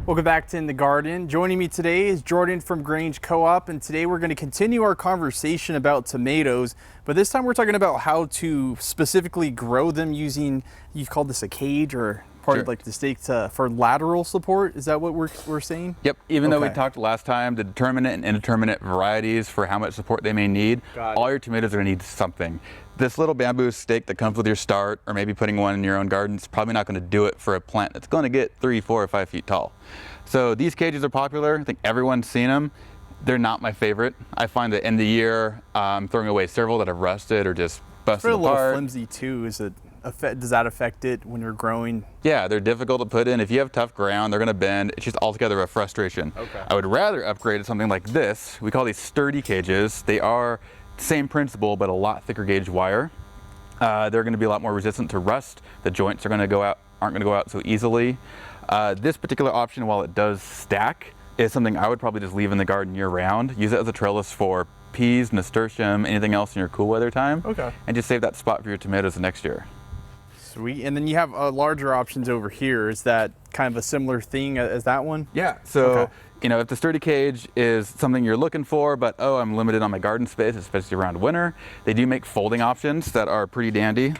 Welcome back to In the Garden. Joining me today is Jordan from Grange Co-op, and today we're going to continue our conversation about tomatoes, but this time we're talking about how to specifically grow them using, you've called this a cage or part of like the stake for lateral support. Is that what we're saying? Yep, even though we talked last time, the determinate and indeterminate varieties for how much support they may need, all your tomatoes are going to need something. This little bamboo stake that comes with your start, or maybe putting one in your own garden, is probably not going to do it for a plant that's going to get 3, 4, or 5 feet tall. So these cages are popular. I think everyone's seen them. They're not my favorite. I find that in the year, I'm throwing away several that have rusted or just busted apart. They're a little flimsy too. Does that affect it when you're growing? Yeah, they're difficult to put in. If you have tough ground, they're going to bend. It's just altogether a frustration. Okay. I would rather upgrade to something like this. We call these sturdy cages. They are same principle, but a lot thicker gauge wire. They're going to be a lot more resistant to rust. The joints are going to aren't going to go out so easily. This particular option, while it does stack, is something I would probably just leave in the garden year round. Use it as a trellis for peas, nasturtium, anything else in your cool weather time. Okay. And just save that spot for your tomatoes the next year. Sweet. And then you have larger options over here. Is that kind of a similar thing as that one? Yeah. So, you know, if the sturdy cage is something you're looking for, but I'm limited on my garden space, especially around winter, they do make folding options that are pretty dandy.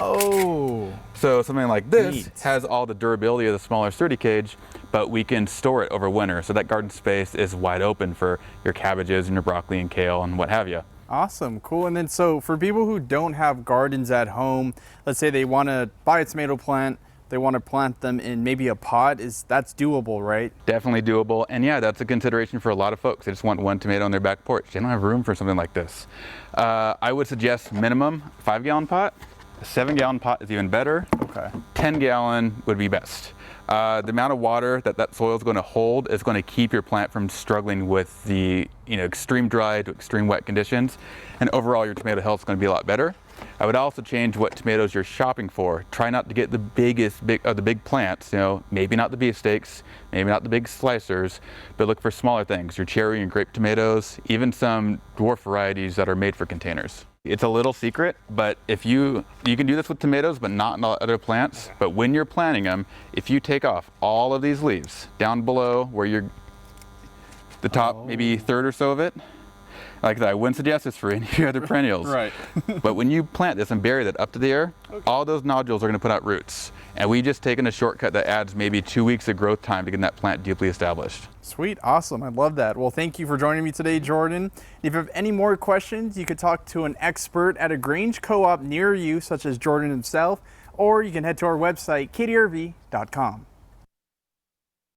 Oh. So something like this has all the durability of the smaller sturdy cage, but we can store it over winter. So that garden space is wide open for your cabbages and your broccoli and kale and what have you. Awesome, cool. And then so for people who don't have gardens at home, let's say they want to buy a tomato plant, they want to plant them in maybe a pot, that's doable, right? Definitely doable. And yeah, that's a consideration for a lot of folks. They just want one tomato on their back porch. They don't have room for something like this. I would suggest minimum 5-gallon pot. A 7-gallon pot is even better. Okay. 10-gallon would be best. The amount of water that soil is going to hold is going to keep your plant from struggling with the extreme dry to extreme wet conditions, and overall your tomato health is going to be a lot better. I would also change what tomatoes you're shopping for. Try not to get the big plants. Maybe not the beefsteaks, maybe not the big slicers, but look for smaller things. Your cherry and grape tomatoes, even some dwarf varieties that are made for containers. It's a little secret, but if you can do this with tomatoes, but not in other plants. But when you're planting them, if you take off all of these leaves down below where the top maybe third or so of it, like that, I wouldn't suggest this for any other perennials. Right. But when you plant this and bury that up to the air, all those nodules are going to put out roots. And we just taken a shortcut that adds maybe 2 weeks of growth time to get that plant deeply established. Sweet, awesome, I love that. Well, thank you for joining me today, Jordan. If you have any more questions, you could talk to an expert at a Grange Co-op near you, such as Jordan himself, or you can head to our website, ktrv.com.